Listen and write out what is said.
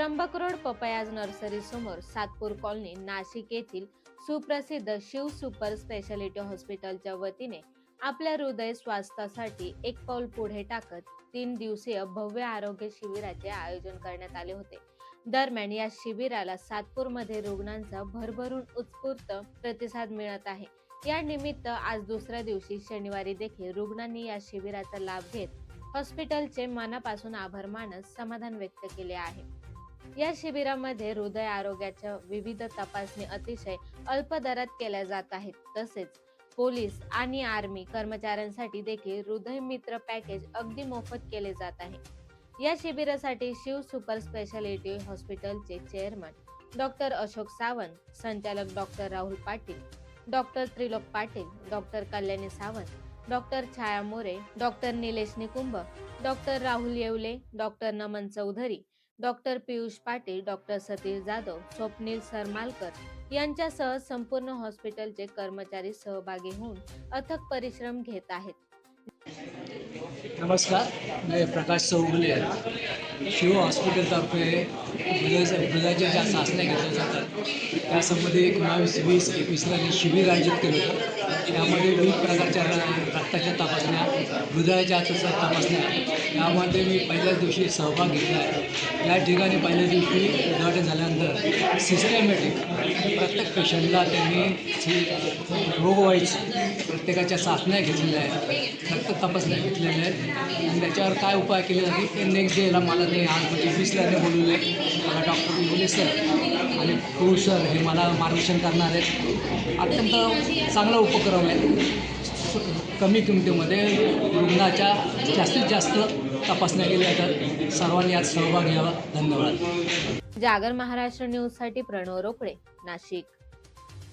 Trimbak road papayas nursery समोर Satpur colony Nashik येथील सुप्रसिद्ध शिव सुपर स्पेशालिटी हॉस्पिटलच्या वतीने आपल्या हृदय स्वास्थ्यासाठी एक पाऊल पुढे टाकत 3 दिवसीय भव्य आरोग्य शिबिराचे आयोजन करण्यात आले होते। दरम्यान या शिबिराला सातपूरमध्ये रुग्णांचा भरभरून उत्स्फूर्त प्रतिसाद मिळत आहे। या निमित्त आज दुसऱ्या दिवशी शनिवारी देखील रुग्णांनी या शिबिराचा लाभ घेत हॉस्पिटलचे मनापासून आभार मानत समाधान व्यक्त केले आहे। या शिबिरामध्ये हृदय आरोग्याच्या विविध तपासणी अतिशय अल्प दरात केल्या जात आहेत। तसेच पोलीस आणि आर्मी कर्मचाऱ्यांसाठी देखील हृदय मित्र पॅकेज अगदी मोफत केले जात आहे। या शिबिरासाठी शिव सुपर स्पेशालिटी हॉस्पिटलचे चेअरमन डॉक्टर अशोक सावंत, संचालक doctor Rahul Patil, doctor Trilok Patil, doctor Kalyani Sawant, doctor Chhaya More, doctor Nilesh Nikumbh, doctor Rahul Yewale, doctor Naman Chaudhari, doctor Piyush Patil, doctor Satish Jadhav, Swapnil Sarmalkar यांच्यासह संपूर्ण हॉस्पिटलचे कर्मचारी सहभागी होऊन अथक परिश्रम घेत आहेत। नमस्कार, मैं प्रकाश चौगुले शिव हॉस्पिटलतर्फे हृदयाच्या ज्या चाचण्या घेतल्या जातात त्यासंबंधी 19-20-21ला शिबिर आयोजित केलं होतं। त्यामध्ये विविध प्रकारच्या रक्ताच्या तपासण्या, हृदयाच्या तपासण्या यामध्ये मी पहिल्याच दिवशी सहभाग घेतला आहे। या ठिकाणी पहिल्या दिवशी उद्घाटन झाल्यानंतर सिस्टमॅटिक प्रत्येक पेशंटला त्यांनी रोगवाईज प्रत्येकाच्या चाचण्या घेतलेल्या आहेत, रक्त तपासण्या घेतलेल्या आहेत आणि त्याच्यावर काय उपाय केले जाते ते नेक्स्ट डेला मला ते आज म्हणजे 20ला बोलवले। मला डॉक्टर बोले सर आणि कोण सर हे मला मार्गदर्शन करणार आहेत। अत्यंत चांगला उपक्रम आहे। कमी किमतीमध्ये रुग्णाच्या जास्तीत जास्त तपासण्या केल्या जातात। सर्वांनी यात सहभाग घ्यावा। धन्यवाद। जागर महाराष्ट्र न्यूज साठी प्रणव रोकडे, नाशिक।